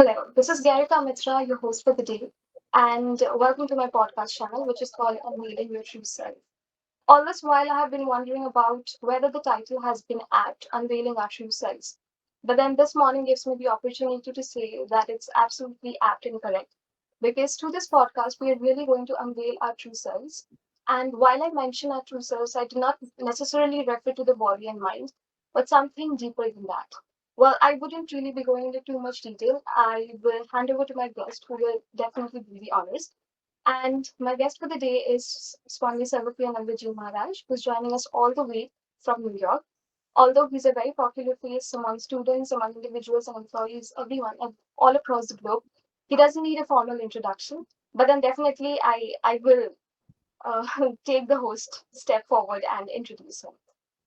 Hello, this is Garika Mitra, your host for the day, and welcome to my podcast channel, which is called Unveiling Your True Self. All this while, I have been wondering about whether the title has been apt, Unveiling Our True Selves. But then this morning gives me the opportunity to say that it's absolutely apt and correct. Because through this podcast, we are really going to unveil our true selves. And while I mention our true selves, I do not necessarily refer to the body and mind, but something deeper than that. Well, I wouldn't really be going into too much detail. I will hand over to my guest, who will definitely do the honors. And my guest for the day is Swami Sarvapriyananda Maharaj, who's joining us all the way from New York. Although he's a very popular face among students, among individuals and employees, everyone all across the globe, he doesn't need a formal introduction. But then definitely I will uh, take the host step forward and introduce him.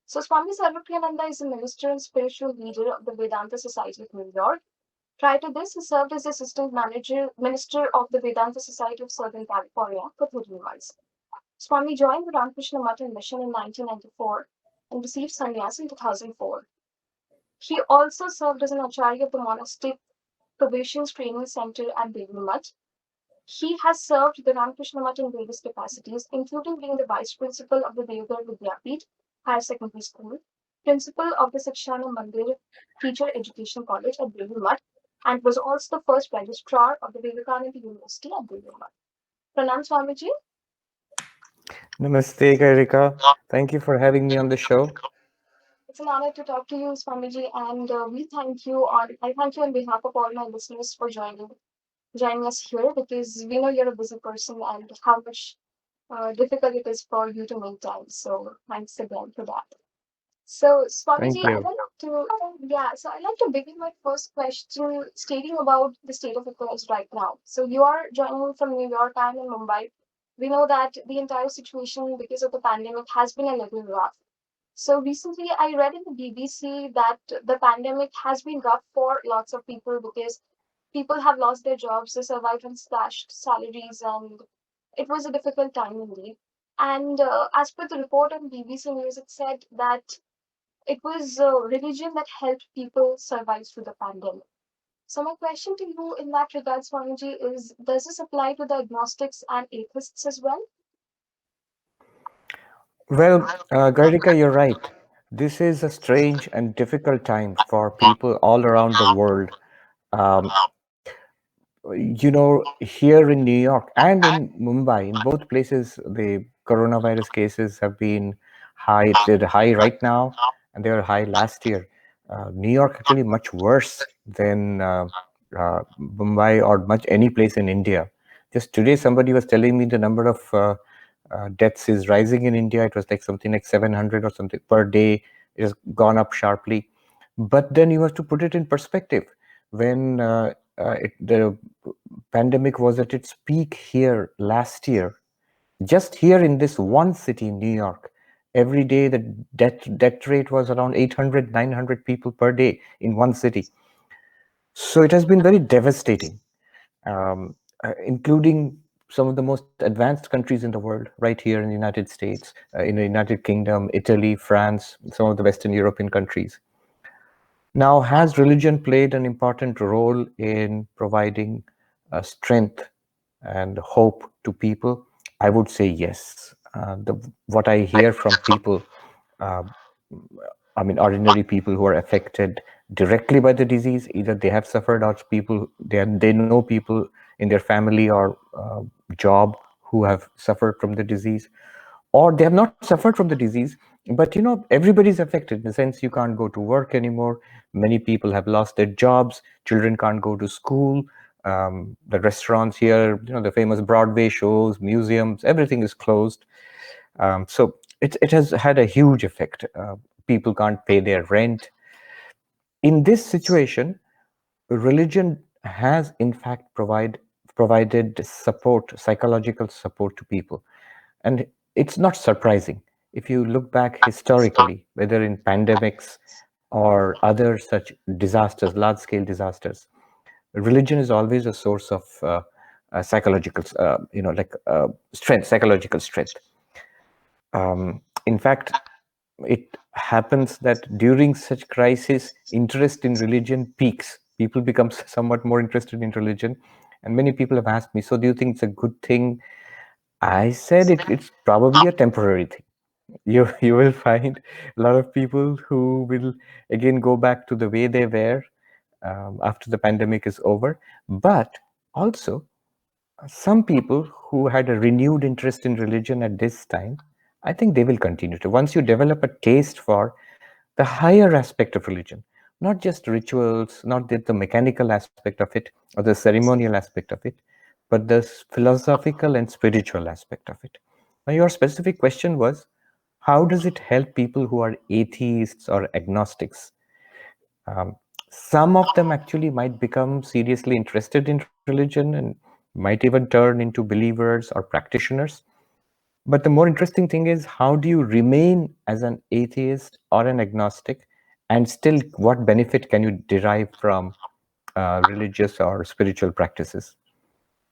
So Swami Sarvapriyananda is a minister and spiritual leader of the Vedanta Society of New York. Prior to this, he served as assistant minister of the Vedanta Society of Southern California for 13 months. Swami joined the Ramakrishna Mata mission in 1994 and received sannyas in 2004. He also served as an acharya of the monastic Probations Training Center at Devi Mutt. He has served the Ramakrishna Mata in various capacities, including being the vice principal of the Deogar Vidyapith Higher Secondary School, principal of the Sikshana Mandir Teacher Education College at Devi Mutt, and was also the first registrar of the Vivekananda University at Devi Mutt. Pranam Swamiji. Namaste, Garika. Thank you for having me on the show. It's an honor to talk to you, Swamiji, and I thank you on behalf of all my listeners for joining us here because we know you're a busy person and how much difficult it is for you to make time. So thanks again for that. So Thank Swamiji, you. I'd like to begin my first question stating about the state of affairs right now. So you are joining from New York and in Mumbai. We know that the entire situation because of the pandemic has been a little rough. So recently, I read in the BBC that the pandemic has been rough for lots of people because people have lost their jobs, they survived on slashed salaries, and it was a difficult time indeed. And as per the report on BBC News, it said that it was religion that helped people survive through the pandemic. So my question to you in that regard, Swamiji, is does this apply to the agnostics and atheists as well? Well, Garika, you're right. This is a strange and difficult time for people all around the world. Um, here in New York and in Mumbai, in both places, the coronavirus cases have been high. They're high right now, and they were high last year. New York actually much worse than Mumbai or much any place in India. Just today, somebody was telling me the number of deaths is rising in India. It was like something like 700 or something per day. It has gone up sharply. But then you have to put it in perspective. When the pandemic was at its peak here last year, just here in this one city, New York, every day the death rate was around 800, 900 people per day in one city. So it has been very devastating, including some of the most advanced countries in the world, right here in the United States, in the United Kingdom, Italy, France, some of the Western European countries. Now, has religion played an important role in providing strength and hope to people? I would say yes. What I hear from people, uh, ordinary people who are affected directly by the disease, either they have suffered or they know people in their family or job who have suffered from the disease, or they have not suffered from the disease, but everybody's affected in the sense you can't go to work anymore. Many people have lost their jobs. Children can't go to school. The restaurants here, the famous Broadway shows, museums, everything is closed. So it has had a huge effect. People can't pay their rent. In this situation, religion has in fact provided support, psychological support to people. And it's not surprising. If you look back historically, whether in pandemics or other such disasters, large-scale disasters, religion is always a source of psychological, strength, psychological strength. In fact, it happens that during such crisis, interest in religion peaks. people become somewhat more interested in religion. And many people have asked me, so do you think it's a good thing? I said it's probably a temporary thing. You will find a lot of people who will again go back to the way they were after the pandemic is over. But also, some people who had a renewed interest in religion at this time, I think they will continue to. Once you develop a taste for the higher aspect of religion, not just rituals, not the mechanical aspect of it or the ceremonial aspect of it, but the philosophical and spiritual aspect of it. Now, your specific question was, how does it help people who are atheists or agnostics? Um, some of them actually might become seriously interested in religion and might even turn into believers or practitioners. But the more interesting thing is, how do you remain as an atheist or an agnostic, and still what benefit can you derive from religious or spiritual practices?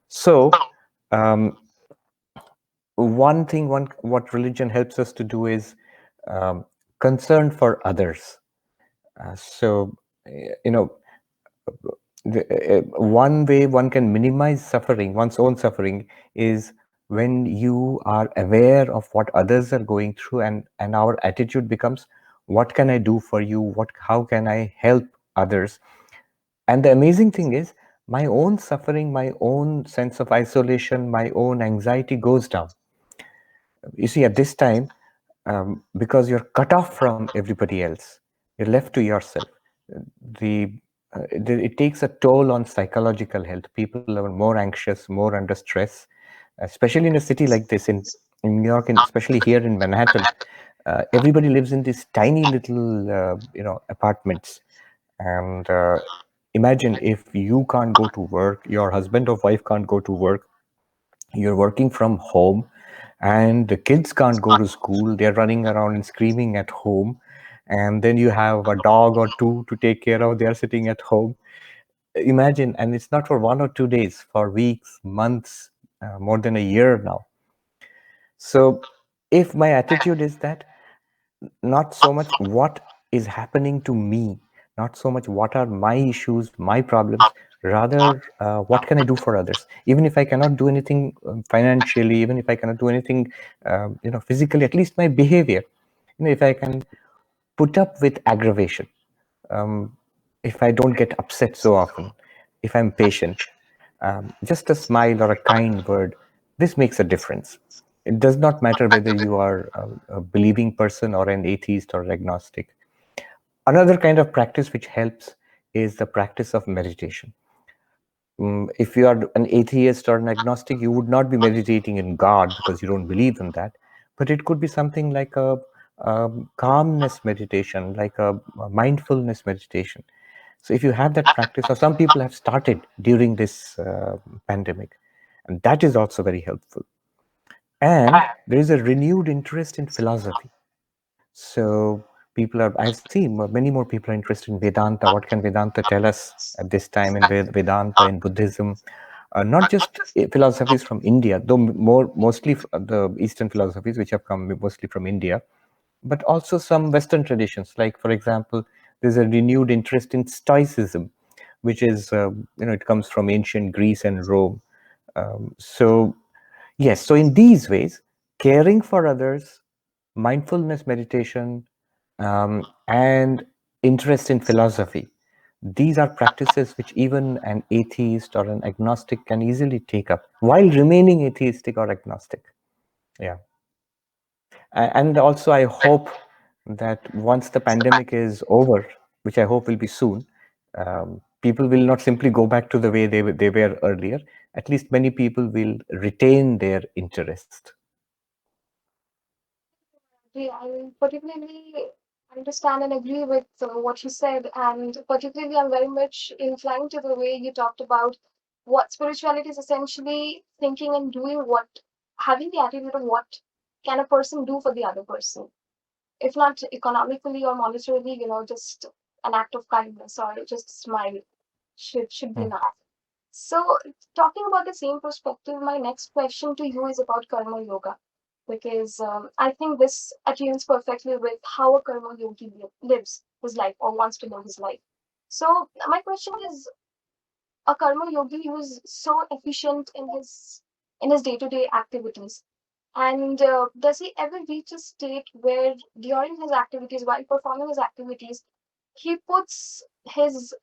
So, um, one thing, what religion helps us to do is um, concern for others. So, you know, one way one can minimize suffering, one's own suffering, is when you are aware of what others are going through, and our attitude becomes, what can I do for you? How can I help others? And the amazing thing is, my own suffering, my own sense of isolation, my own anxiety goes down. You see, at this time, because you're cut off from everybody else, you're left to yourself. The, it takes a toll on psychological health. People are more anxious, more under stress, especially in a city like this in New York, and especially here in Manhattan. Everybody lives in these tiny little, apartments, and imagine if you can't go to work, your husband or wife can't go to work, you're working from home, and the kids can't go to school, they're running around and screaming at home, and then you have a dog or two to take care of, they're sitting at home. Imagine, and it's not for 1 or 2 days, for weeks, months, more than a year now. So if my attitude is that, not so much what is happening to me, not so much what are my issues, my problems, rather what can I do for others? Even if I cannot do anything financially, even if I cannot do anything, physically, at least my behavior. If I can put up with aggravation, um, if I don't get upset so often, if I'm patient, just a smile or a kind word, this makes a difference. It does not matter whether you are a believing person or an atheist or agnostic. Another kind of practice which helps is the practice of meditation. If you are an atheist or an agnostic, you would not be meditating in God because you don't believe in that. But it could be something like a calmness meditation, like a mindfulness meditation. So if you have that practice, or some people have started during this pandemic, and that is also very helpful. And there is a renewed interest in philosophy. So I've seen many more people are interested in Vedanta. What can Vedanta tell us at this time in Vedanta, in Buddhism? Not just philosophies from India, though mostly the Eastern philosophies, which have come mostly from India, but also some Western traditions. Like, for example, there's a renewed interest in Stoicism, which is, it comes from ancient Greece and Rome. So, yes, so in these ways, caring for others, mindfulness meditation, and interest in philosophy, these are practices which even an atheist or an agnostic can easily take up while remaining atheistic or agnostic. Yeah. And also, I hope that once the pandemic is over, which I hope will be soon, people will not simply go back to the way they were earlier. At least many people will retain their interest. I particularly understand and agree with what you said, and particularly I'm very much inclined to the way you talked about what spirituality is essentially thinking and doing what, having the attitude of what can a person do for the other person, if not economically or monetarily, just an act of kindness or just a smile should be Mm. enough. So, talking about the same perspective, my next question to you is about karma yoga, because I think this attunes perfectly with how a karma yogi lives his life or wants to live his life. So my question is, a karma yogi who is so efficient in his day-to-day activities, and does he ever reach a state where during his activities, while performing his activities, he puts his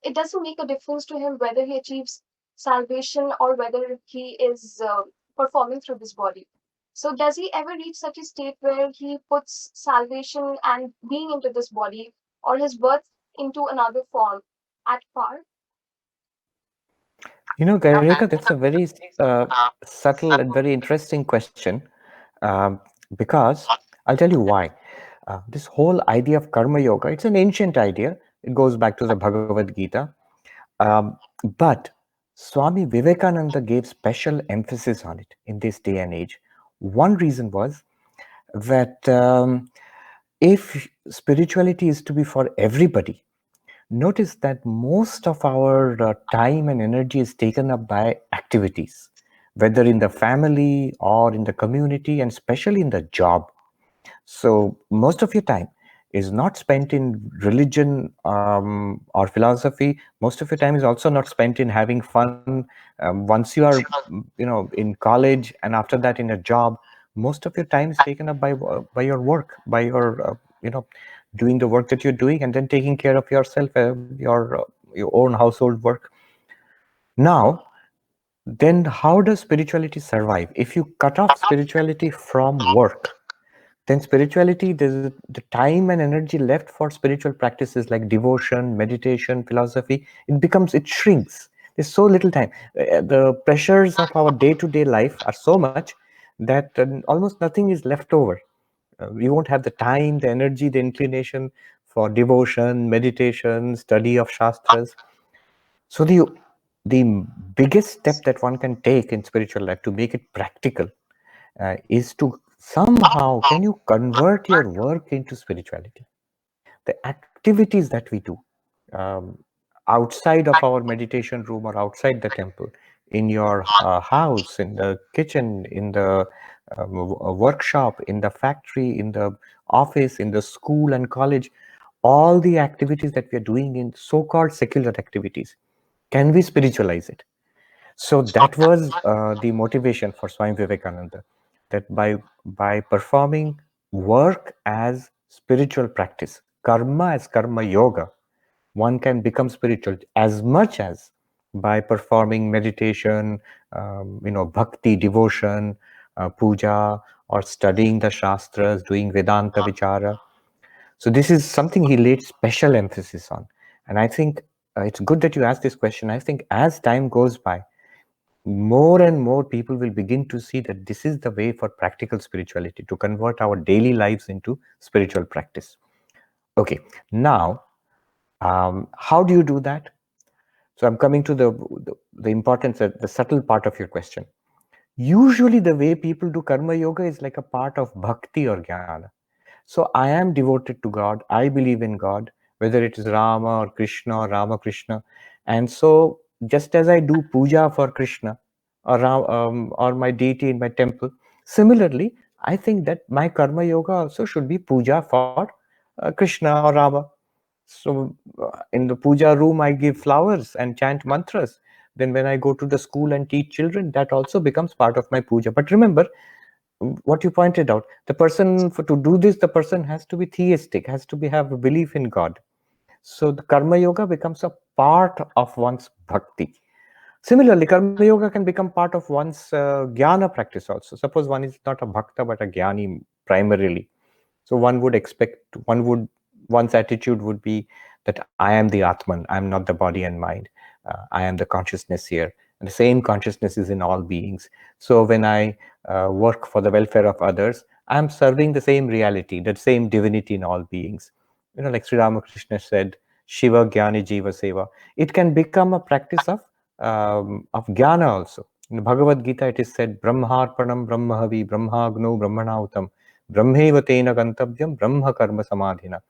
it doesn't make a difference to him whether he achieves salvation or whether he is performing through this body. So does he ever reach such a state where he puts salvation and being into this body or his birth into another form at par? Gaurika, that's a very subtle and very interesting question, um, because I'll tell you why. This whole idea of karma yoga, it's an ancient idea. It goes back to the Bhagavad Gita. Um, but Swami Vivekananda gave special emphasis on it in this day and age. One reason was that if spirituality is to be for everybody, notice that most of our time and energy is taken up by activities, whether in the family or in the community, and especially in the job. So most of your time is not spent in religion or philosophy. Most of your time is also not spent in having fun. Once you are, in college, and after that in a job, most of your time is taken up by your work, by doing the work that you're doing, and then taking care of yourself, your own household work. Now, then how does spirituality survive? If you cut off spirituality from work, then spirituality, there's the time and energy left for spiritual practices like devotion, meditation, philosophy, it shrinks. There's so little time. The pressures of our day-to-day life are so much that almost nothing is left over. We won't have the time, the energy, the inclination for devotion, meditation, study of shastras. So the biggest step that one can take in spiritual life to make it practical is to somehow, can you convert your work into spirituality? The activities that we do um, outside of our meditation room or outside the temple, in your house, in the kitchen, in the workshop, in the factory, in the office, in the school and college, all the activities that we are doing in so-called secular activities, can we spiritualize it? So that was the motivation for Swami Vivekananda, that by performing work as spiritual practice, karma as karma yoga, one can become spiritual as much as by performing meditation, bhakti, devotion, puja, or studying the shastras, doing Vedanta vichara. So this is something he laid special emphasis on. And I think it's good that you asked this question. I think as time goes by, more and more people will begin to see that this is the way for practical spirituality, to convert our daily lives into spiritual practice. Okay, now, how do you do that? So I'm coming to the importance, the subtle part of your question. Usually the way people do karma yoga is like a part of bhakti or jnana. So I am devoted to God. I believe in God, whether it is Rama or Krishna or Rama Krishna. And so just as I do puja for Krishna or my deity in my temple, similarly, I think that my karma yoga also should be puja for Krishna or Rama. So in the puja room, I give flowers and chant mantras. Then when I go to the school and teach children, that also becomes part of my puja. But remember, what you pointed out, the person, to do this, the person has to be theistic, has to have a belief in God. So the karma yoga becomes a part of one's bhakti. Similarly, karma yoga can become part of one's jnana practice also. Suppose one is not a bhakta but a jnani primarily. So one's attitude would be that I am the Atman, I am not the body and mind. I am the consciousness here. And the same consciousness is in all beings. So when I work for the welfare of others, I am serving the same reality, the same divinity in all beings. Like Sri Ramakrishna said, Shiva Jnani Jiva Seva. It can become a practice of jnana also. In the Bhagavad Gita, it is said, Brahmarpanam Brahmahavi Brahmagno Brahmanautam Brahmeva tena gantavyam Brahma karma samadhina.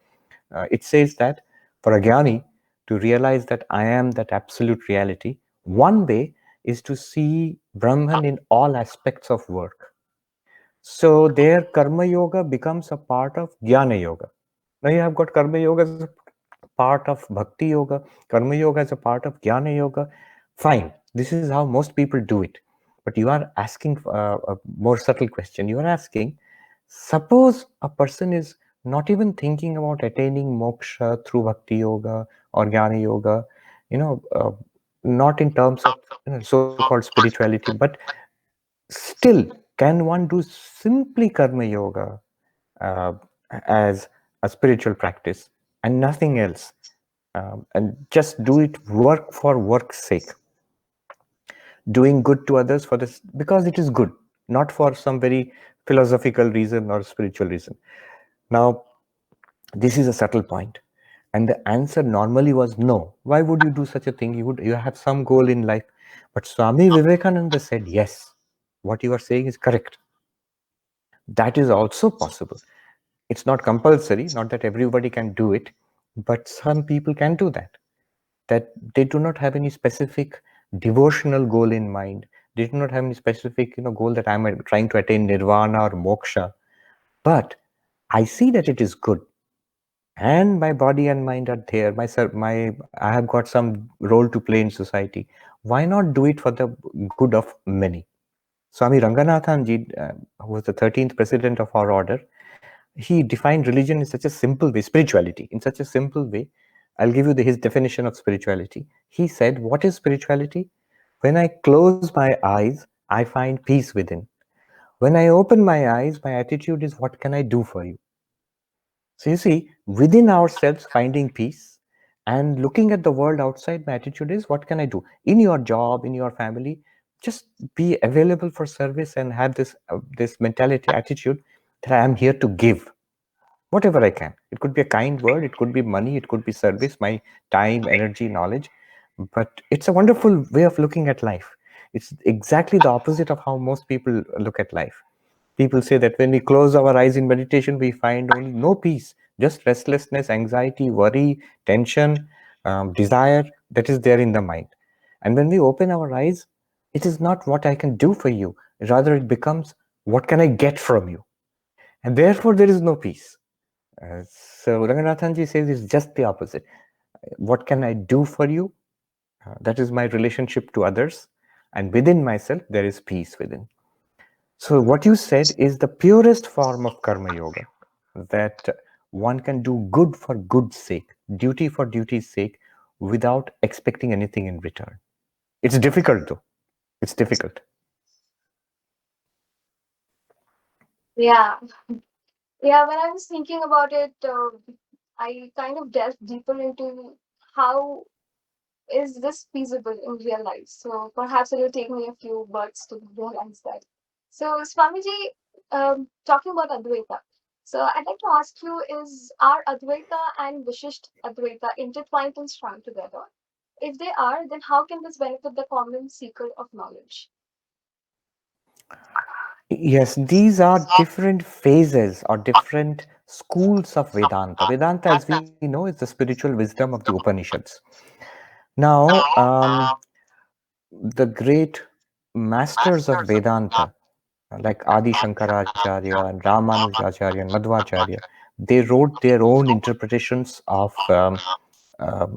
It says that for a jnani to realize that I am that absolute reality, one way is to see Brahman in all aspects of work. So their karma yoga becomes a part of jnana yoga. Now you have got karma yoga part of Bhakti Yoga, Karma Yoga is a part of Gyana Yoga. Fine, this is how most people do it. But you are asking a more subtle question. You are asking, suppose a person is not even thinking about attaining moksha through Bhakti Yoga or Gyana Yoga, you know, not in terms of so-called spirituality, but still, can one do simply Karma Yoga uh, as a spiritual practice and nothing else, and just do it work for work's sake, doing good to others for this because it is good, not for some very philosophical reason or spiritual reason. Now, this is a subtle point, and the answer normally was no. Why would you do such a thing? You have some goal in life. But Swami Vivekananda said yes. What you are saying is correct. That is also possible. It's not compulsory, not that everybody can do it, but some people can do that. That they do not have any specific devotional goal in mind. They do not have any specific, goal that I'm trying to attain nirvana or moksha. But I see that it is good, and my body and mind are there. I have got some role to play in society. Why not do it for the good of many? Swami Ranganathanji, who was the 13th president of our order, he defined religion in such a simple way, spirituality in such a simple way. I'll give you his definition of spirituality. He said, what is spirituality? When I close my eyes, I find peace within. When I open my eyes, my attitude is, what can I do for you? So you see, within ourselves, finding peace, and looking at the world outside, my attitude is, what can I do? In your job, in your family, just be available for service and have this mentality, attitude that I am here to give whatever I can. It could be a kind word, it could be money, it could be service, my time, energy, knowledge. But it's a wonderful way of looking at life. It's exactly the opposite of how most people look at life. People say that when we close our eyes in meditation, we find only no peace, just restlessness, anxiety, worry, tension, desire that is there in the mind. And when we open our eyes, it is not what I can do for you. Rather, it becomes, what can I get from you? And therefore, there is no peace. So Ranganathanji says it's just the opposite. What can I do for you? That is my relationship to others. And within myself, there is peace within. So what you said is the purest form of karma yoga, that one can do good for good's sake, duty for duty's sake, without expecting anything in return. It's difficult though. It's difficult. Yeah, yeah. When I was thinking about it, I kind of delved deeper into how is this feasible in real life. So perhaps it will take me a few words to realize that. So Swamiji, talking about Advaita. So I'd like to ask you: Is are Advaita and Vishist Advaita intertwined and strung together? If they are, then how can this benefit the common seeker of knowledge? Yes, these are different phases or different schools of Vedanta. Vedanta, as we know, is the spiritual wisdom of the Upanishads. Now, the great masters of Vedanta, like Adi Shankaracharya and Ramanujacharya and Madhvacharya, they wrote their own interpretations of of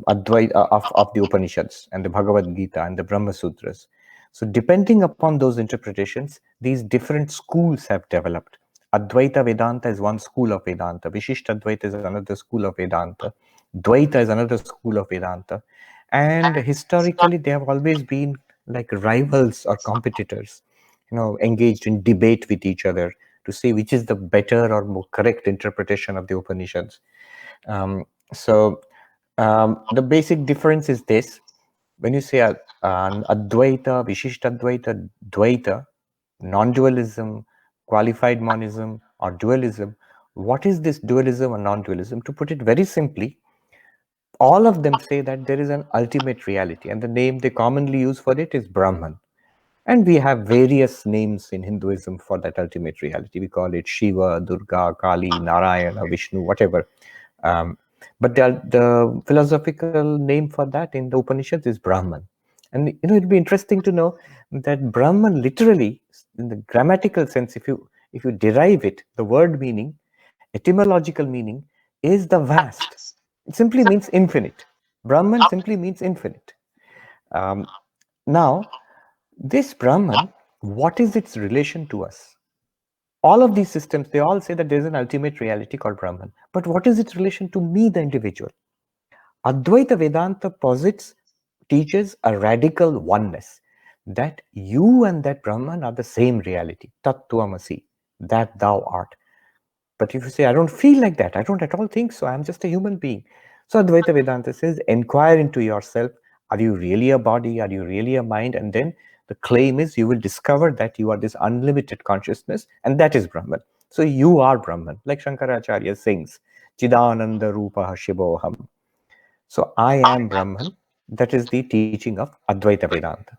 the Upanishads and the Bhagavad Gita and the Brahma Sutras. So, depending upon those interpretations, these different schools have developed. Advaita Vedanta is one school of Vedanta. Vishist Advaita is another school of Vedanta. Dvaita is another school of Vedanta. And historically, they have always been like rivals or competitors, engaged in debate with each other to see which is the better or more correct interpretation of the Upanishads. So the basic difference is this: when you say Advaita, Vishishtadvaita, Dvaita, non-dualism, qualified monism, or dualism, what is this dualism or non-dualism? To put it very simply, all of them say that there is an ultimate reality, and the name they commonly use for it is Brahman. And we have various names in Hinduism for that ultimate reality. We call it Shiva, Durga, Kali, Narayana, Vishnu, whatever. Um, but the philosophical name for that in the Upanishads is Brahman. And it'd be interesting to know that Brahman literally, in the grammatical sense, if you derive it, the word meaning, etymological meaning, is the vast. It simply means infinite. Brahman simply means infinite. Um, Now, this Brahman, what is its relation to us? All of these systems, they all say that there is an ultimate reality called Brahman. But what is its relation to me, the individual? Advaita Vedanta posits, teaches a radical oneness, that you and that Brahman are the same reality, Tat Tvamasi, that thou art. But if you say, I don't feel like that, I don't at all think so, I'm just a human being. So Advaita Vedanta says, inquire into yourself. Are you really a body? Are you really a mind? And then the claim is you will discover that you are this unlimited consciousness, and that is Brahman. So you are Brahman. Like Shankaracharya sings, Chidananda Rupa Shivoham. So I am Brahman. That is the teaching of Advaita Vedanta.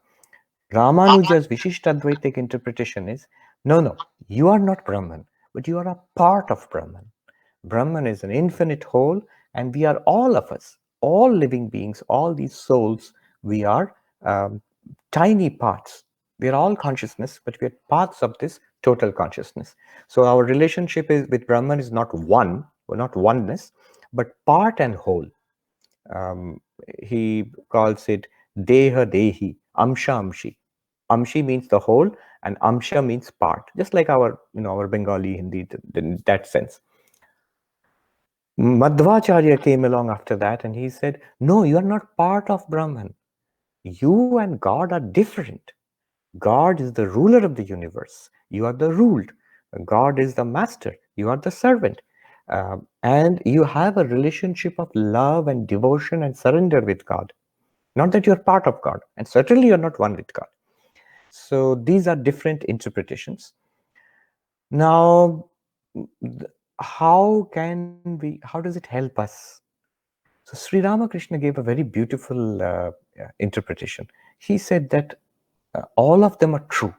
Ramanuja's Vishishtadvaitic interpretation is, no, you are not Brahman, but you are a part of Brahman. Brahman is an infinite whole, and we are all of us, all living beings, all these souls, we are um, tiny parts. We are all consciousness, but we are parts of this total consciousness. So our relationship is, with Brahman is not one, or not oneness, but part and whole. Um, he calls it Deha Dehi, Amsha Amshi. Amshi means the whole, and Amsha means part, just like our, our Bengali Hindi in that sense. Madhvacharya came along after that and he said, no, you are not part of Brahman. You and God are different. God is the ruler of the universe. You are the ruled. God is the master. You are the servant. And you have a relationship of love and devotion and surrender with God. Not that you're part of God, and certainly you're not one with God. So these are different interpretations. Now, how does it help us? So Sri Ramakrishna gave a very beautiful interpretation. He said that all of them are true.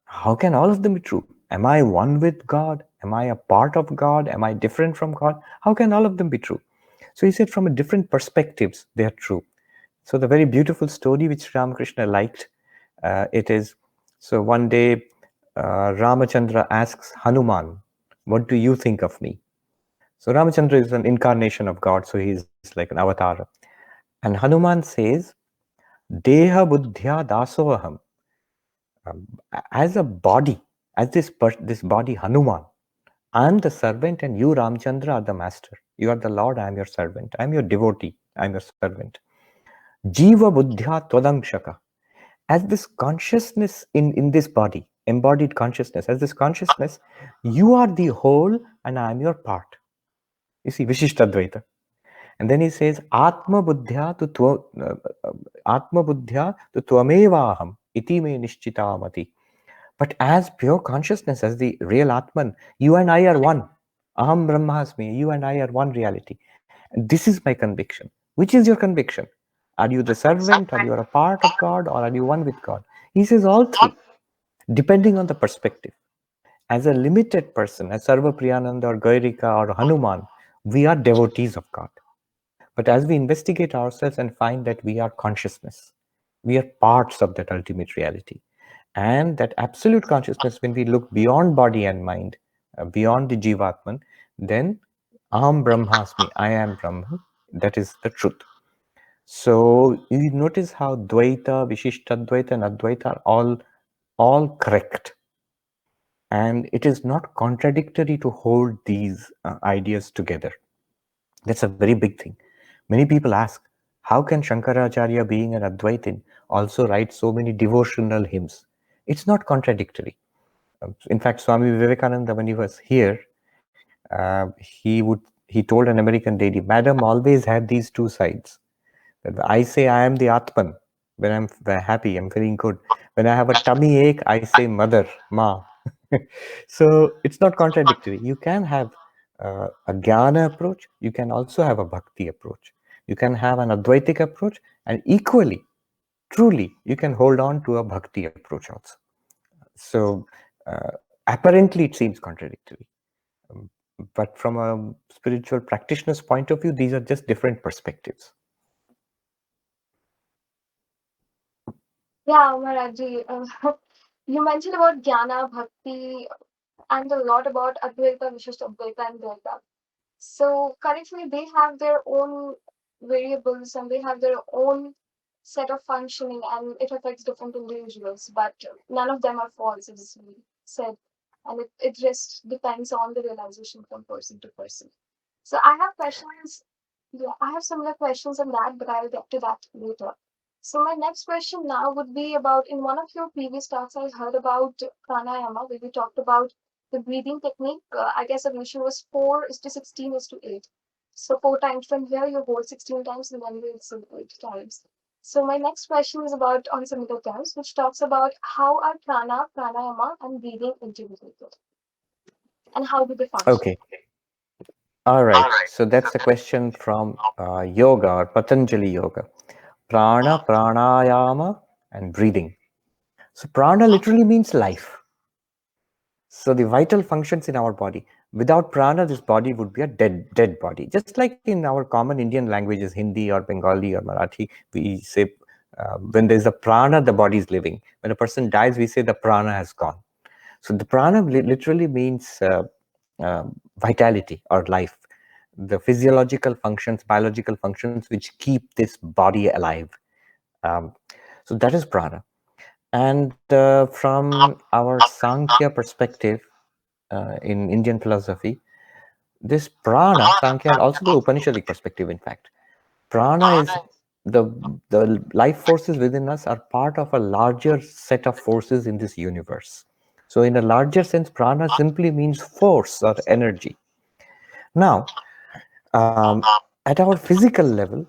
How can all of them be true? Am I one with God? Am I a part of God? Am I different from God? How can all of them be true? So he said from a different perspectives, they are true. So the very beautiful story which Ramakrishna liked, it is, so one day Ramachandra asks Hanuman, what do you think of me? So Ramachandra is an incarnation of God, so he is like an avatar. And Hanuman says, Deha buddhya dasoham. As a body, as this body Hanuman, I am the servant and you Ramchandra are the master. You are the Lord, I am your servant. I am your devotee, I am your servant. Jiva buddhya twadangshaka. As this consciousness in this body, embodied consciousness, as this consciousness, you are the whole and I am your part. You see, Vishishtadvaita. And then he says, Atma buddhya tu tvamevaham iti me nishchitamati. But as pure consciousness, as the real Atman, you and I are one. Aham Brahmasmi, you and I are one reality. And this is my conviction. Which is your conviction? Are you the servant? Are you a part of God? Or are you one with God? He says all three, depending on the perspective. As a limited person, as Sarvapriyananda or Gaurika or Hanuman, we are devotees of God. But as we investigate ourselves and find that we are consciousness, we are parts of that ultimate reality. And that absolute consciousness, when we look beyond body and mind, beyond the Jivatman, then Aham Brahmasmi, I am Brahman, that is the truth. So you notice how Dvaita, Vishishtadvaita, and Advaita are all correct. And it is not contradictory to hold these ideas together. That's a very big thing. Many people ask, how can Shankaracharya, being an Advaitin, also write so many devotional hymns? It's not contradictory. In fact, Swami Vivekananda, when he was here, he told an American lady, Madam, always have these two sides. I say I am the Atman. When I'm happy, I'm feeling good. When I have a tummy ache, I say Mother, Ma. So it's not contradictory. You can have a Gyana approach. You can also have a Bhakti approach. You can have an Advaitic approach, and equally, truly, you can hold on to a Bhakti approach also. So apparently, it seems contradictory. Um, but from a spiritual practitioner's point of view, these are just different perspectives. Yeah, Maharaji, you mentioned about Jnana, Bhakti, and a lot about Advaita, Vishist Advaita, and Dvaita. So currently they have their own variables and they have their own set of functioning, and it affects different individuals, but none of them are false, as we said. And it just depends on the realization from person to person. So I have questions. Yeah, I have similar questions on that, but I'll get to that later. So my next question now would be about, in one of your previous talks, I heard about pranayama, where you talked about the breathing technique. I guess the ratio was 4 is to 16 is to 8. So 4 times from here, you hold 16 times, and then you exhale 8 times. So my next question is about on similar terms, which talks about how are prana, pranayama, and breathing interrelated, and how do they function? Okay. All right. So that's a question from yoga or Patanjali Yoga. Prana, pranayama, and breathing. So prana literally means life. So the vital functions in our body. Without prana, this body would be a dead body. Just like in our common Indian languages, Hindi or Bengali or Marathi, we say when there's a prana, the body is living. When a person dies, we say the prana has gone. So the prana literally means vitality or life, the physiological functions, biological functions which keep this body alive. Um, so that is prana. And from our Sankhya perspective in Indian philosophy, this prana, Sankhya, and also the Upanishadic perspective, in fact, prana is the life forces within us are part of a larger set of forces in this universe. So in a larger sense, prana simply means force or energy. Now, um, at our physical level,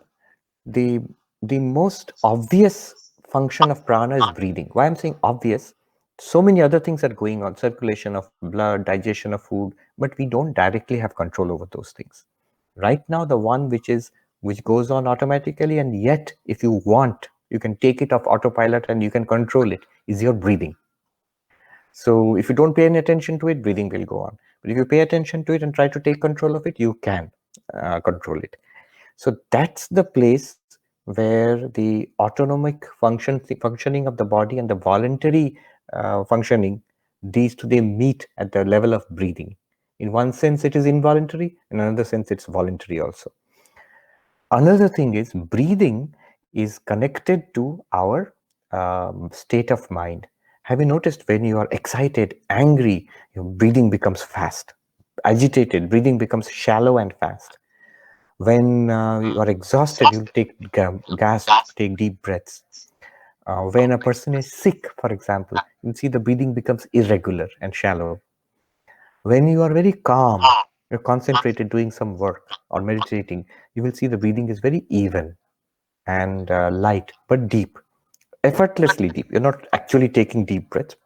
the the most obvious function of prana is breathing. Why I'm saying obvious? So many other things are going on: circulation of blood, digestion of food, but we don't directly have control over those things. Right now, the one which goes on automatically, and yet if you want, you can take it off autopilot and you can control it, is your breathing. So if you don't pay any attention to it, breathing will go on. But if you pay attention to it and try to take control of it, you can control it. So that's the place where the autonomic functioning of the body and the voluntary functioning, these two, they meet at the level of breathing. In one sense, it is involuntary. In another sense, it's voluntary also. Another thing is breathing is connected to our state of mind. Have you noticed when you are excited, angry, your breathing becomes fast? Agitated, breathing becomes shallow and fast. When you are exhausted, you'll take gasp, take deep breaths. When a person is sick, for example, you'll see the breathing becomes irregular and shallow. When you are very calm, you're concentrated doing some work or meditating, you will see the breathing is very even and light but deep, effortlessly deep. You're not actually taking deep breaths.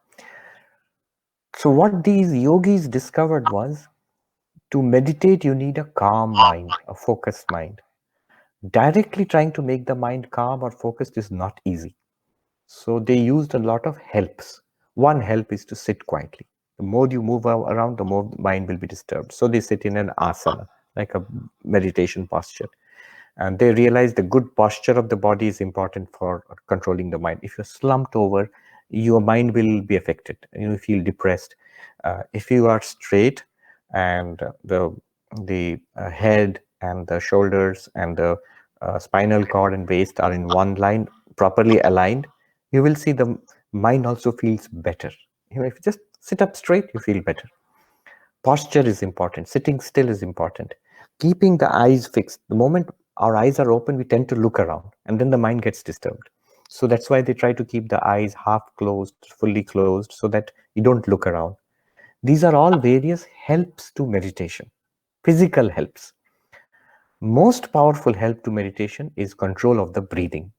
So, what these yogis discovered was to meditate, you need a calm mind, a focused mind. Directly trying to make the mind calm or focused is not easy. So they used a lot of helps. One help is to sit quietly. The more you move around, the more the mind will be disturbed. So they sit in an asana, like a meditation posture. And they realize the good posture of the body is important for controlling the mind. If you're slumped over, your mind will be affected. You feel depressed. If you are straight and the head and the shoulders and the spinal cord and waist are in one line, properly aligned, you will see the mind also feels better. If you just sit up straight, you feel better. Posture is important. Sitting still is important. Keeping the eyes fixed. The moment our eyes are open, we tend to look around and then the mind gets disturbed. So that's why they try to keep the eyes half closed, fully closed, so that you don't look around. These are all various helps to meditation, physical helps. Most powerful help to meditation is control of the breathing.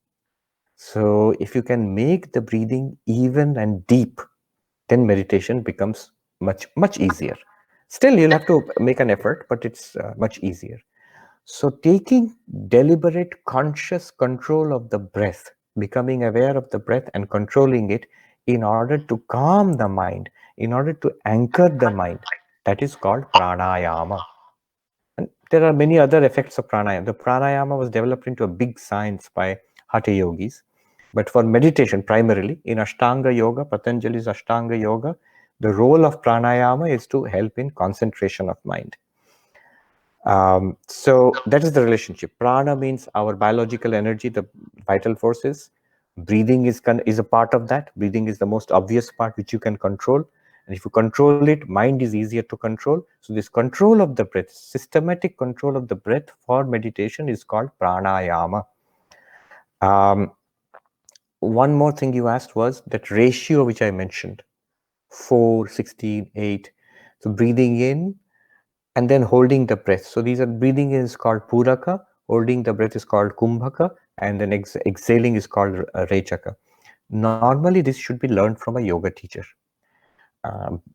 So if you can make the breathing even and deep, then meditation becomes much easier. Still, you'll have to make an effort, but it's much easier. So taking deliberate conscious control of the breath, becoming aware of the breath and controlling it in order to calm the mind, in order to anchor the mind, that is called pranayama. And there are many other effects of pranayama. The pranayama was developed into a big science by hatha yogis. But for meditation, primarily in Ashtanga Yoga, Patanjali's Ashtanga Yoga, the role of pranayama is to help in concentration of mind. So that is the relationship. Prana means our biological energy, the vital forces. Breathing is a part of that. Breathing is the most obvious part which you can control. And if you control it, mind is easier to control. So this control of the breath, systematic control of the breath for meditation is called pranayama. Um, One more thing you asked was that ratio which I mentioned, 4, 16, 8. So breathing in and then holding the breath. So these are breathing in is called puraka, holding the breath is called kumbhaka, and then exhaling is called rechaka. Normally, this should be learned from a yoga teacher.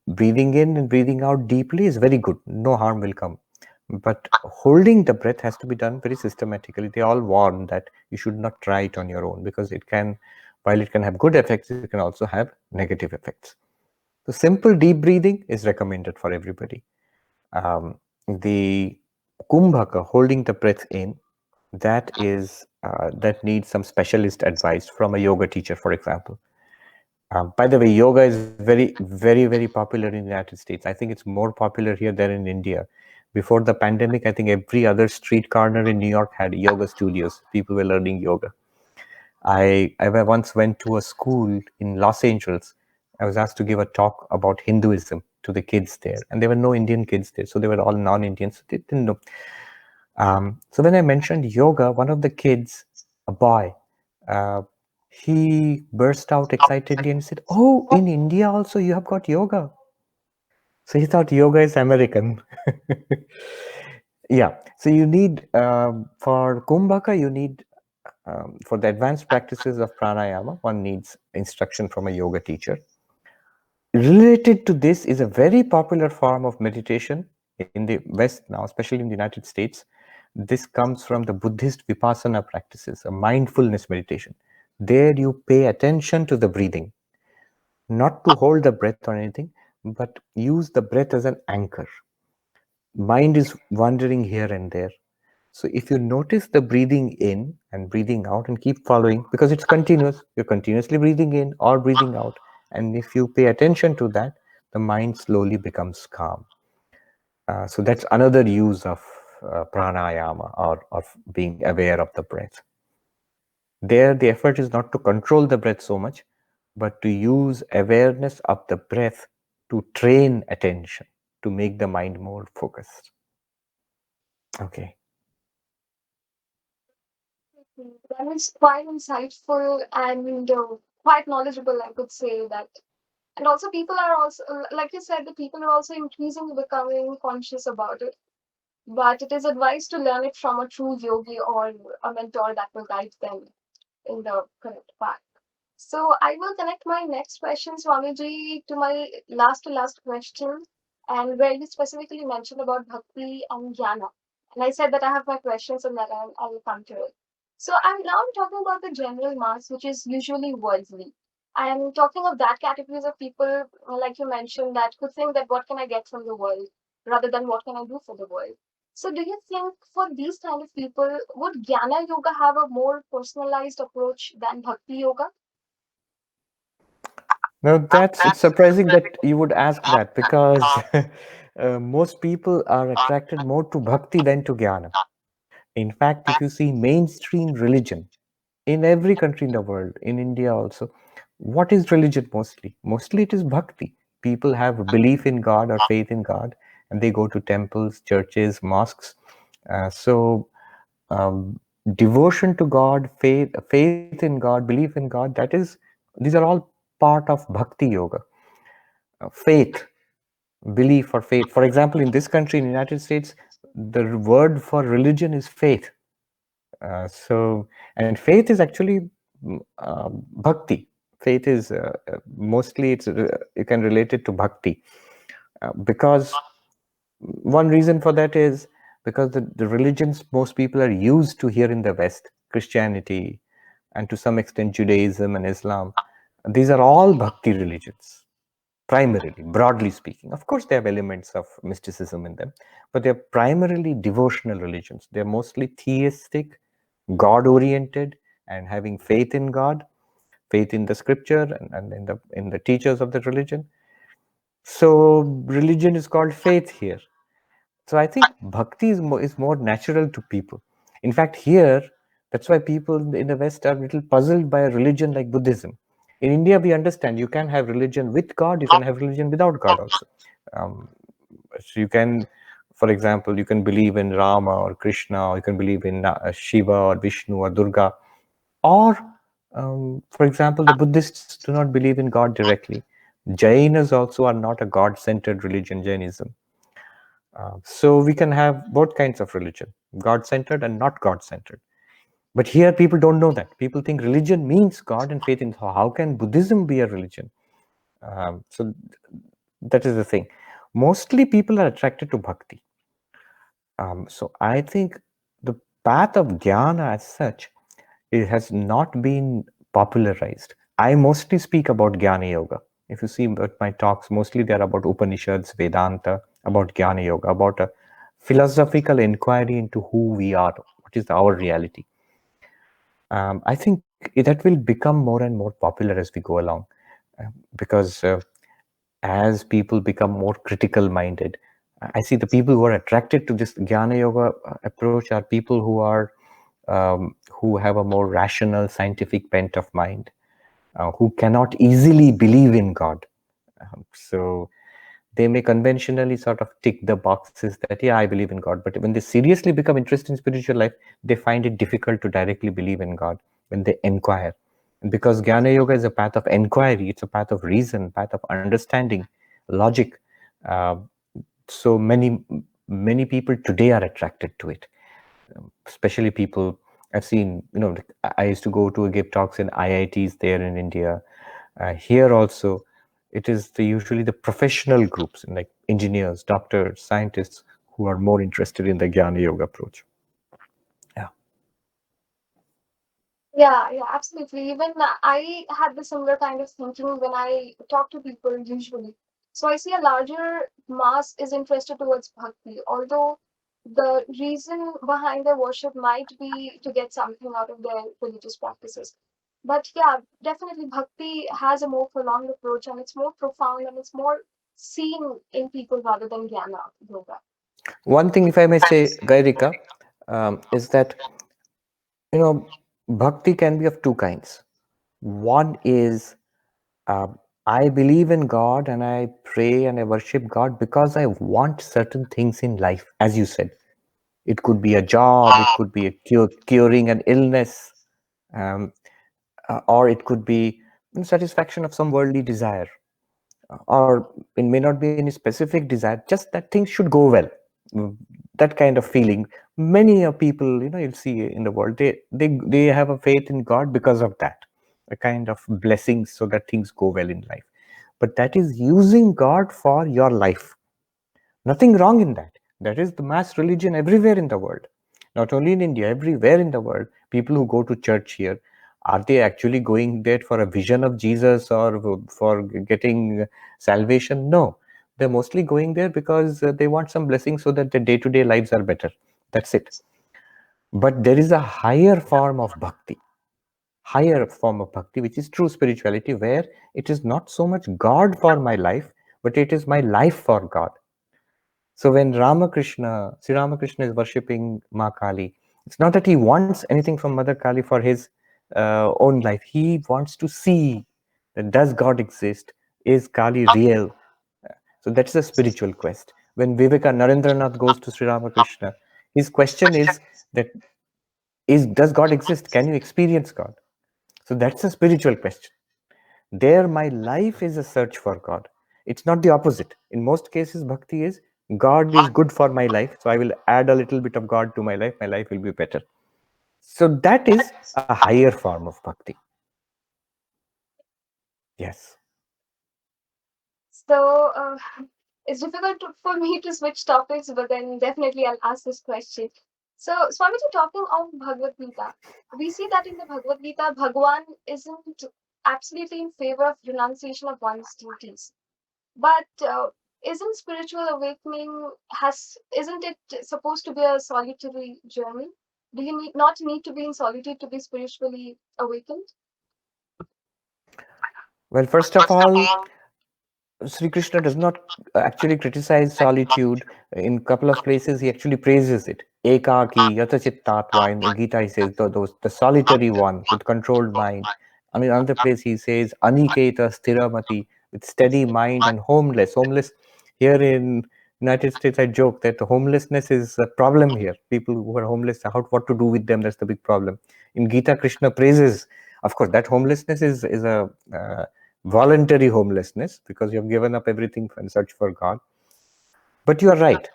Breathing in and breathing out deeply is very good. No harm will come. But holding the breath has to be done very systematically. They all warn that you should not try it on your own because it can, while it can have good effects, it can also have negative effects. So simple deep breathing is recommended for everybody. The kumbhaka, holding the breath in, that needs some specialist advice from a yoga teacher, for example. By the way, yoga is very popular in the United States. I think it's more popular here than in India. Before the pandemic, I think every other street corner in New York had yoga studios. People were learning yoga. I once went to a school in Los Angeles. I was asked to give a talk about Hinduism to the kids there, and there were no Indian kids there, so they were all non-Indians. They didn't know. So when I mentioned yoga, one of the kids, a boy, uh, he burst out excitedly and said, "Oh, in India also you have got yoga." So he thought yoga is American. Yeah. So you need for Kumbhaka, you need for the advanced practices of pranayama, one needs instruction from a yoga teacher. Related to this is a very popular form of meditation in the West now, especially in the United States. This comes from the Buddhist vipassana practices, a mindfulness meditation. There you pay attention to the breathing, not to hold the breath or anything, but use the breath as an anchor. Mind is wandering here and there. So if you notice the breathing in and breathing out and keep following, because it's continuous, you're continuously breathing in or breathing out. And if you pay attention to that, the mind slowly becomes calm. So that's another use of pranayama or of being aware of the breath. There, the effort is not to control the breath so much, but to use awareness of the breath to train attention, to make the mind more focused. Okay. That was quite insightful and quite knowledgeable, I could say that. And also, people are also, like you said, the people are also increasingly becoming conscious about it. But it is advised to learn it from a true yogi or a mentor that will guide them in the correct path. So I will connect my next question, Swamiji, to my last question, and where you specifically mentioned about bhakti and jnana. And I said that I have my questions and that I will come to it. So I'm now talking about the general mass, which is usually worldly. I am talking of that categories of people, like you mentioned, that who think that what can I get from the world rather than what can I do for the world. So do you think for these kind of people, would Gyana Yoga have a more personalized approach than Bhakti Yoga? Now it's surprising that you would ask that because most people are attracted more to bhakti than to jnana. In fact, if you see mainstream religion in every country in the world, in India also, what is religion mostly? Mostly it is bhakti. People have a belief in God or faith in God, and they go to temples, churches, mosques. So um, devotion to God, faith in God, belief in God, these are all part of bhakti yoga. Faith, belief or faith. For example, in this country, in the United States, the word for religion is faith. And faith is actually bhakti. Faith is mostly you can relate it to bhakti because one reason for that is because the religions most people are used to here in the West, Christianity, and to some extent Judaism and Islam, these are all bhakti religions, primarily, broadly speaking. Of course, they have elements of mysticism in them, but they're primarily devotional religions. They're mostly theistic, God oriented, and having faith in God, faith in the scripture and in the teachers of the religion. So religion is called faith here. So I think bhakti is more natural to people. In fact, here, that's why people in the West are a little puzzled by a religion like Buddhism. In India, we understand you can have religion with God, you can have religion without God also. Um, so you can, for example, you can believe in Rama or Krishna, or you can believe in Shiva or Vishnu or Durga. Or, for example, the Buddhists do not believe in God directly. Jainas also are not a God centered religion, Jainism. So we can have both kinds of religion, God centered and not God centered. But here people don't know that. People think religion means God and faith in. How can Buddhism be a religion? So that is the thing. Mostly people are attracted to bhakti. So I think the path of jnana as such, it has not been popularized. I mostly speak about Gyana Yoga. If you see my talks, mostly they're about Upanishads, Vedanta, about Gyana Yoga, about a philosophical inquiry into who we are, what is our reality. I think that will become more and more popular as we go along, because as people become more critical minded, I see the people who are attracted to this Jnana Yoga approach are people who have a more rational, scientific bent of mind, who cannot easily believe in God. So they may conventionally sort of tick the boxes that, yeah, I believe in God. But when they seriously become interested in spiritual life, they find it difficult to directly believe in God when they inquire. And because Jnana Yoga is a path of inquiry, it's a path of reason, path of understanding, logic. Uh, so many people today are attracted to it, especially people I've seen. I used to go to give talks in IITs there in India. Here also, it is usually the professional groups, like engineers, doctors, scientists, who are more interested in the Jnana Yoga approach. Yeah. Yeah, yeah, absolutely. Even I had the similar kind of thinking when I talk to people usually. So I see a larger mass is interested towards bhakti, although the reason behind their worship might be to get something out of their religious practices. But yeah, definitely bhakti has a more prolonged approach and it's more profound and it's more seen in people rather than jnana yoga. One thing, if I may say, Gairika, is that you know bhakti can be of two kinds. One is, I believe in God and I pray and I worship God because I want certain things in life, as you said. It could be a job, it could be a curing an illness, um, or it could be satisfaction of some worldly desire, or it may not be any specific desire, just that things should go well. Mm, that kind of feeling. Many people, you'll see in the world, they have a faith in God because of that, a kind of blessings so that things go well in life. But that is using God for your life. Nothing wrong in that. That is the mass religion everywhere in the world. Not only in India, everywhere in the world. People who go to church here, are they actually going there for a vision of Jesus or for getting salvation? No. They're mostly going there because they want some blessing so that their day to day lives are better. That's it. But there is a higher form of bhakti, which is true spirituality, where it is not so much God for my life, but it is my life for God. So when Sri Ramakrishna is worshipping Ma Kali, it's not that he wants anything from Mother Kali for his own life. He wants to see that does God exist? Is Kali real? So that's a spiritual quest. When Narendranath goes to Sri Ramakrishna, his question is that does God exist? Can you experience God? So that's a spiritual question. There, my life is a search for God. It's not the opposite. In most cases, bhakti is God is good for my life, so I will add a little bit of God to my life will be better. So that is a higher form of bhakti. Yes. So it's difficult for me to switch topics, but then definitely I'll ask this question. So, Swamiji, talking of Bhagavad Gita, we see that in the Bhagavad Gita, Bhagwan isn't absolutely in favor of renunciation of one's duties. But isn't spiritual awakening isn't it supposed to be a solitary journey? Do you not need to be in solitude to be spiritually awakened? Well, first of all, Sri Krishna does not actually criticize solitude. In a couple of places, he actually praises it. Ekaki, yatachittatva. In the Gita, he says the solitary one with controlled mind. And in another place, he says aniketa stiramati, with steady mind and homeless. Homeless here in United States, I joke that homelessness is a problem here. People who are homeless, what to do with them? That's the big problem. In Gita, Krishna praises. Of course, that homelessness is a voluntary homelessness because you have given up everything in search for God. But you are right.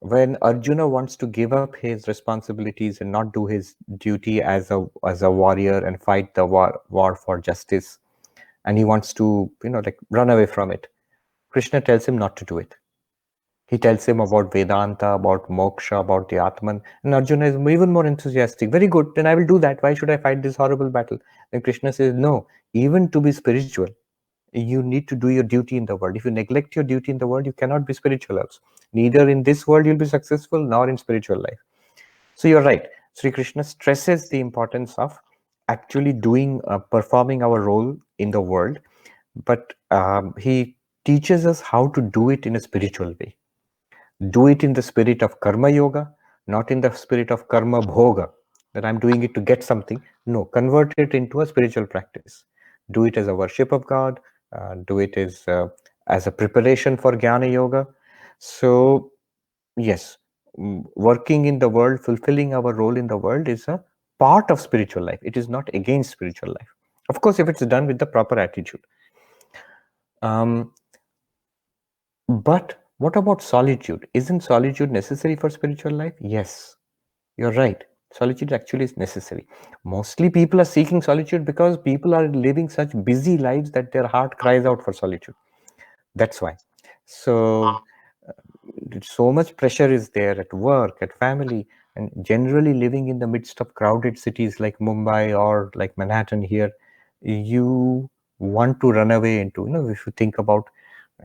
When Arjuna wants to give up his responsibilities and not do his duty as a warrior and fight the war for justice, and he wants to like run away from it, Krishna tells him not to do it. He tells him about Vedanta, about moksha, about the Atman, and Arjuna is even more enthusiastic. Very good, then I will do that. Why should I fight this horrible battle? Then Krishna says, no, even to be spiritual, you need to do your duty in the world. If you neglect your duty in the world, you cannot be spiritual also. Neither in this world you'll be successful, nor in spiritual life. So you're right. Sri Krishna stresses the importance of actually performing our role in the world, but he teaches us how to do it in a spiritual way. Do it in the spirit of karma yoga, not in the spirit of karma bhoga, that I'm doing it to get something. No, convert it into a spiritual practice. Do it as a worship of God. Do it as a preparation for Gyana Yoga. So, yes, working in the world, fulfilling our role in the world is a part of spiritual life. It is not against spiritual life. Of course, if it's done with the proper attitude. Um, but what about solitude? Isn't solitude necessary for spiritual life? Yes, you're right. Solitude actually is necessary. Mostly people are seeking solitude because people are living such busy lives that their heart cries out for solitude. That's why. So, so much pressure is there at work, at family, and generally living in the midst of crowded cities like Mumbai or like Manhattan here, you want to run away into, if you think about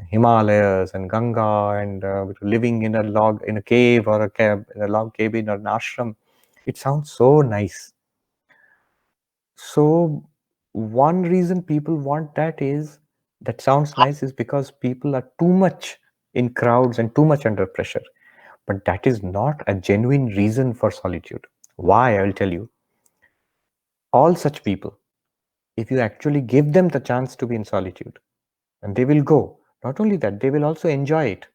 Himalayas and Ganga and living in a cave or in a log cabin or an ashram. It sounds so nice. So one reason people want that sounds nice is because people are too much in crowds and too much under pressure. But that is not a genuine reason for solitude. Why? I will tell you. All such people, if you actually give them the chance to be in solitude, and they will go. Not only that, they will also enjoy it.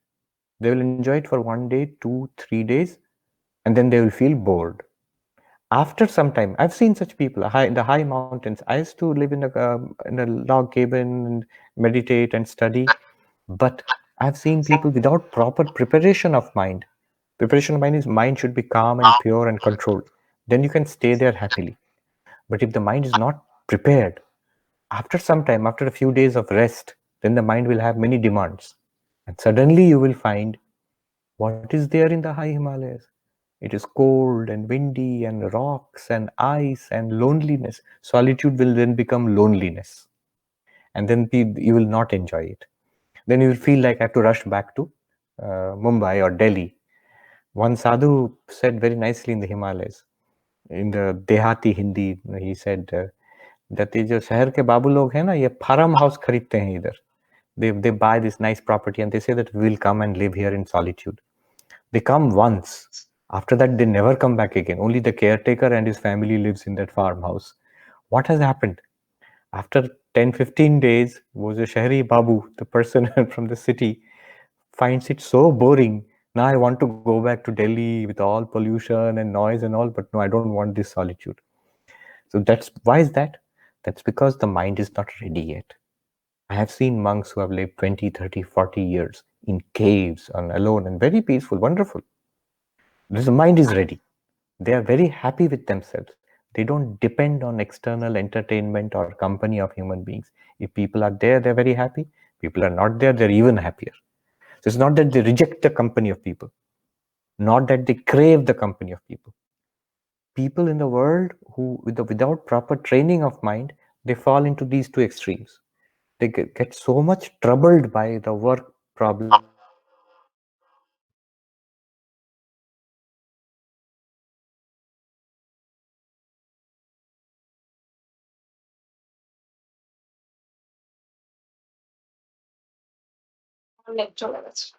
They will enjoy it for 1 day, 2, 3 days, and then they will feel bored. After some time, I've seen such people in the high mountains. I used to live in a log cabin and meditate and study, but I've seen people without proper preparation of mind. Preparation of mind is mind should be calm and pure and controlled. Then you can stay there happily. But if the mind is not prepared, after some time, after a few days of rest, then the mind will have many demands. And suddenly you will find what is there in the high Himalayas. It is cold and windy and rocks and ice and loneliness. Solitude will then become loneliness. And then you will not enjoy it. Then you will feel like I have to rush back to Mumbai or Delhi. One sadhu said very nicely in the Himalayas, in the Dehati Hindi, he said that ये जो शहर के बाबू लोग हैं ना, ये farm house खरीदते हैं इधर. They buy this nice property and they say that we will come and live here in solitude. They come once. After that, they never come back again. Only the caretaker and his family lives in that farmhouse. What has happened? After 10, 15 days, was a Shahri Babu, the person from the city, finds it so boring. Now I want to go back to Delhi with all pollution and noise and all, but no, I don't want this solitude. So why is that? That's because the mind is not ready yet. I have seen monks who have lived 20, 30, 40 years in caves and alone and very peaceful, wonderful. The mind is ready. They are very happy with themselves. They don't depend on external entertainment or company of human beings. If people are there, they're very happy. People are not there, they're even happier. So it's not that they reject the company of people, not that they crave the company of people. People in the world who, without proper training of mind, they fall into these two extremes. They get so much troubled by the work problems and the family problems and the stress and the anxiety and the depression and the loneliness and the loneliness and the depression and the loneliness and the depression. metro limits.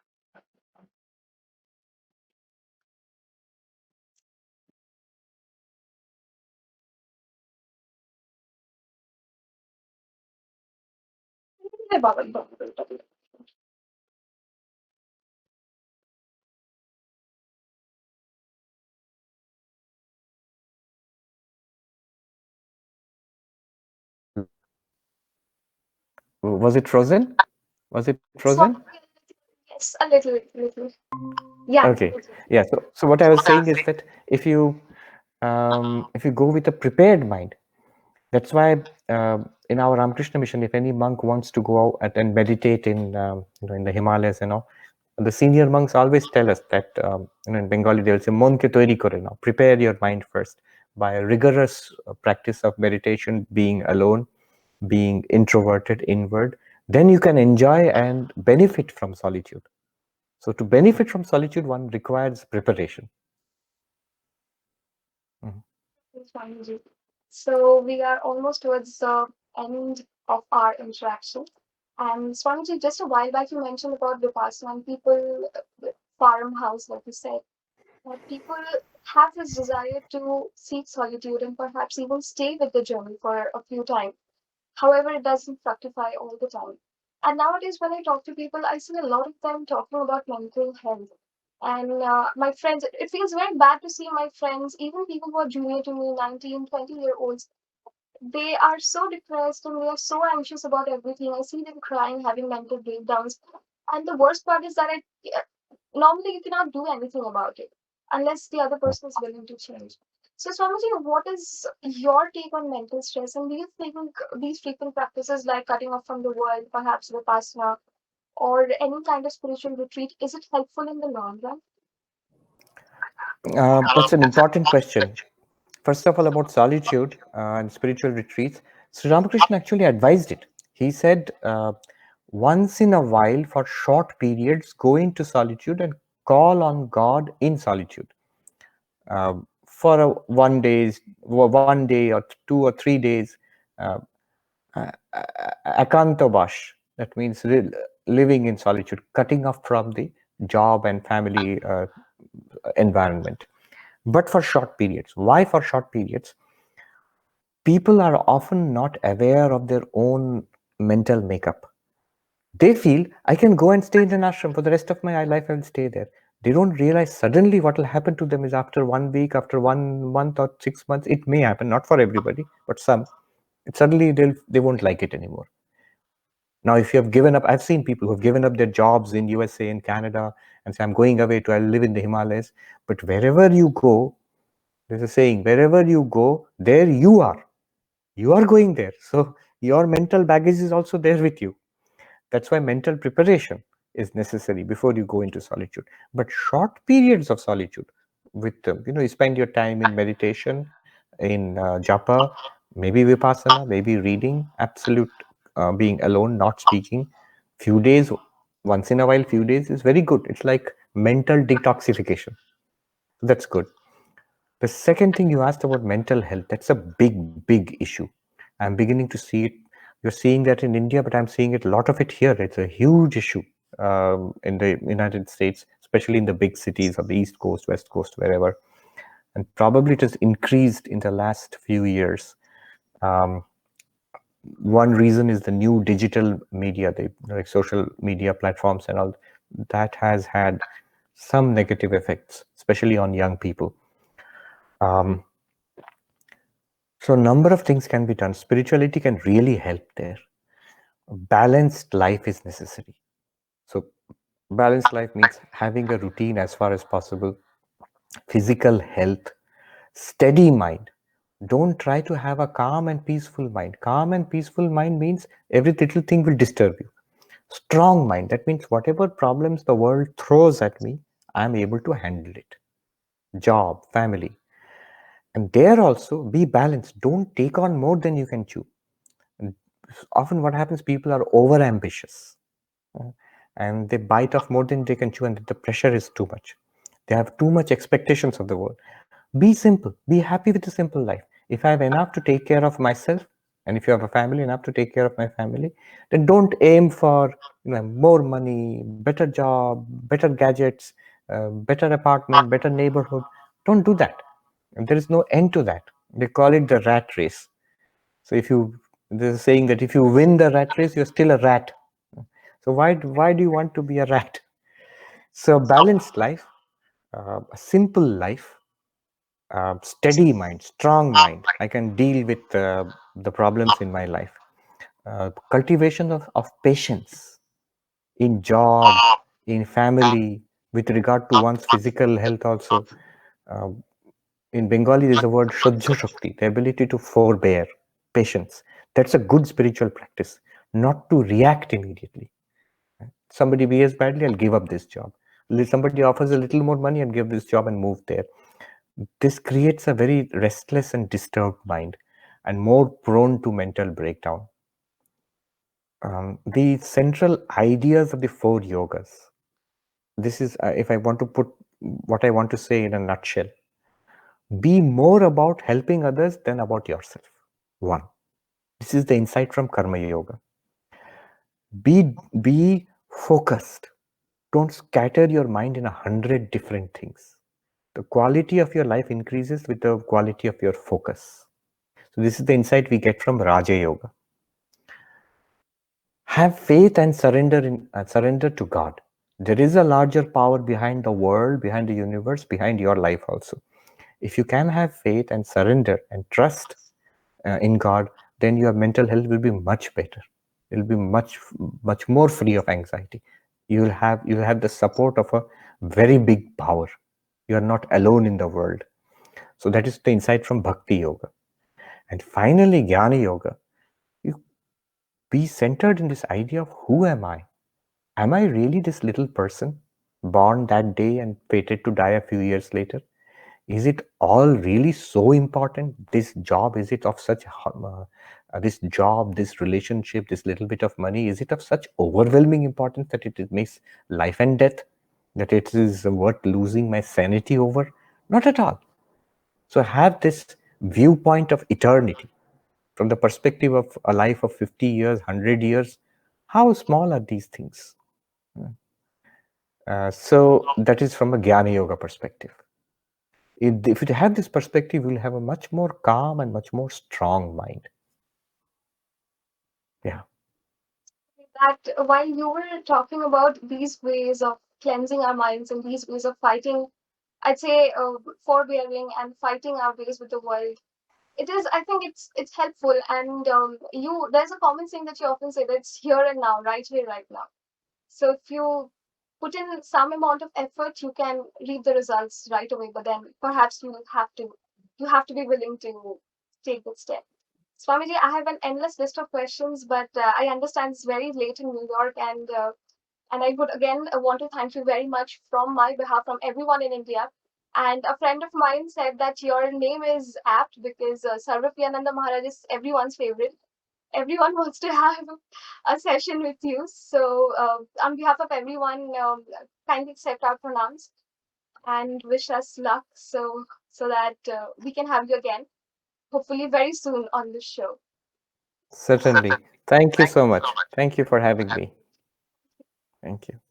Was it frozen? Was it frozen? So, yes, a little, little. Yeah. Okay. Yeah. So what I was saying is that if you go with a prepared mind, that's why in our Ramakrishna mission, if any monk wants to go out and meditate in in the Himalayas, the senior monks always tell us that in Bengali they will say "Mon ke toiri kore now." Prepare your mind first by a rigorous practice of meditation, being alone, being introverted, inward. Then you can enjoy and benefit from solitude. So to benefit from solitude, one requires preparation. Mhm. Swamiji. So we are almost towards the end of our interaction. And Swamiji, just a while back you mentioned about Vipassana and people, farmhouse, like you said, that people have this desire to seek solitude and perhaps even stay with the journey for a few times. However, it doesn't fructify all the time. And nowadays, when I talk to people, I see a lot of them talking about mental health. And my friends, it feels very bad to see my friends, even people who are junior to me, 19, 20-year olds, they are so depressed and they are so anxious about everything. I see them crying, having mental breakdowns. And the worst part is that normally you cannot do anything about it unless the other person is willing to change. So, Swamiji, what is your take on mental stress? And do you think these frequent practices like cutting off from the world, perhaps Vipassana, or any kind of spiritual retreat, is it helpful in the long run? That's an important question. First of all, about solitude and spiritual retreats, Sri Ramakrishna actually advised it. He said, once in a while, for short periods, go into solitude and call on God in solitude. For 1 day or 2 or 3 days, uh, akantabash, that means living in solitude, cutting off from the job and family environment. But for short periods. Why for short periods? People are often not aware of their own mental makeup. They feel I can go and stay in an ashram for the rest of my life. I will stay there. They don't realize suddenly what will happen to them is after 1 week, after 1 month or 6 months. It may happen, not for everybody, but some. Suddenly they won't like it anymore. Now, if you have given up, I've seen people who have given up their jobs in USA and Canada and say, I'm going away to I live in the Himalayas. But wherever you go, there's a saying, wherever you go, there you are. You are going there. So your mental baggage is also there with you. That's why mental preparation is necessary before you go into solitude. But short periods of solitude with, you spend your time in meditation, in japa, maybe vipassana, maybe reading, absolute being alone, not speaking. Few days, once in a while, few days is very good. It's like mental detoxification. That's good. The second thing you asked about mental health, that's a big, big issue. I'm beginning to see it. You're seeing that in India, but I'm seeing it a lot of it here. It's a huge issue in the United States, especially in the big cities of the East Coast, West Coast, wherever. And probably it has increased in the last few years. Um, one reason is the new digital media, like social media platforms and all. That has had some negative effects, especially on young people. So a number of things can be done. Spirituality can really help there. Balanced life is necessary. So balanced life means having a routine as far as possible, physical health, steady mind. Don't try to have a calm and peaceful mind. Calm and peaceful mind means every little thing will disturb you. Strong mind, that means whatever problems the world throws at me, I'm able to handle it. Job, family. And there also be balanced. Don't take on more than you can chew. Often what happens, people are over ambitious and they bite off more than they can chew, and the pressure is too much. They have too much expectations of the world. Be simple, be happy with a simple life. If I have enough to take care of myself, And if you have a family enough to take care of my family, then don't aim for more money, better job, better gadgets, better apartment, better neighborhood. Don't do that. And there is no end to that. They call it the rat race. So if you, there's a saying that if you win the rat race, you're still a rat. So why do you want to be a rat? So a balanced life, a simple life, steady mind, strong mind. I can deal with the problems in my life. Cultivation of patience in job, in family, with regard to one's physical health also. Uh, in Bengali, there's a word Shojjo Shakti, the ability to forbear, patience. That's a good spiritual practice, not to react immediately. Somebody behaves badly, I'll give up this job. Somebody offers a little more money and give this job and move there. This creates a very restless and disturbed mind and more prone to mental breakdown. The central ideas of the four yogas. This is, if I want to put what I want to say in a nutshell, be more about helping others than about yourself. One, this is the insight from Karma Yoga. Be focused. Don't scatter your mind in 100 different things. The quality of your life increases with the quality of your focus. So this is the insight we get from Raja Yoga. Have faith and surrender to God. There is a larger power behind the world, behind the universe, behind your life also. If you can have faith and surrender and trust in God, then your mental health will be much better. It will be much more free of anxiety. You will have the support of a very big power. You are not alone in the world. So that is the insight from Bhakti Yoga. And finally, Gyana Yoga. You be centered in this idea of who am I? Am I really this little person born that day and fated to die a few years later? Is it all really so important? This job, is it of such, this job, this relationship, this little bit of money, is it of such overwhelming importance that it makes life and death? That it is worth losing my sanity over? Not at all. So have this viewpoint of eternity from the perspective of a life of 50 years, 100 years. How small are these things? So that is from a Gyana Yoga perspective. If you have this perspective, you'll have a much more calm and much more strong mind. Yeah. That while you were talking about these ways of cleansing our minds and these ways of fighting, I'd say forbearing and fighting our ways with the world, it is, I think it's helpful. And you there's a common saying that you often say that it's here and now, right here, right now. So if you put in some amount of effort, you can reap the results right away. But then perhaps you have to be willing to take the step. Swamiji, I have an endless list of questions, but I understand it's very late in New York, and I would again want to thank you very much from my behalf, from everyone in India. And a friend of mine said that your name is apt because Sarvapriyananda Maharaj is everyone's favorite. Everyone wants to have a session with you. So, on behalf of everyone, kindly accept our pronouns and wish us luck so that we can have you again, hopefully very soon on the show. Certainly. Thank you so much. Thank you for having me. Thank you.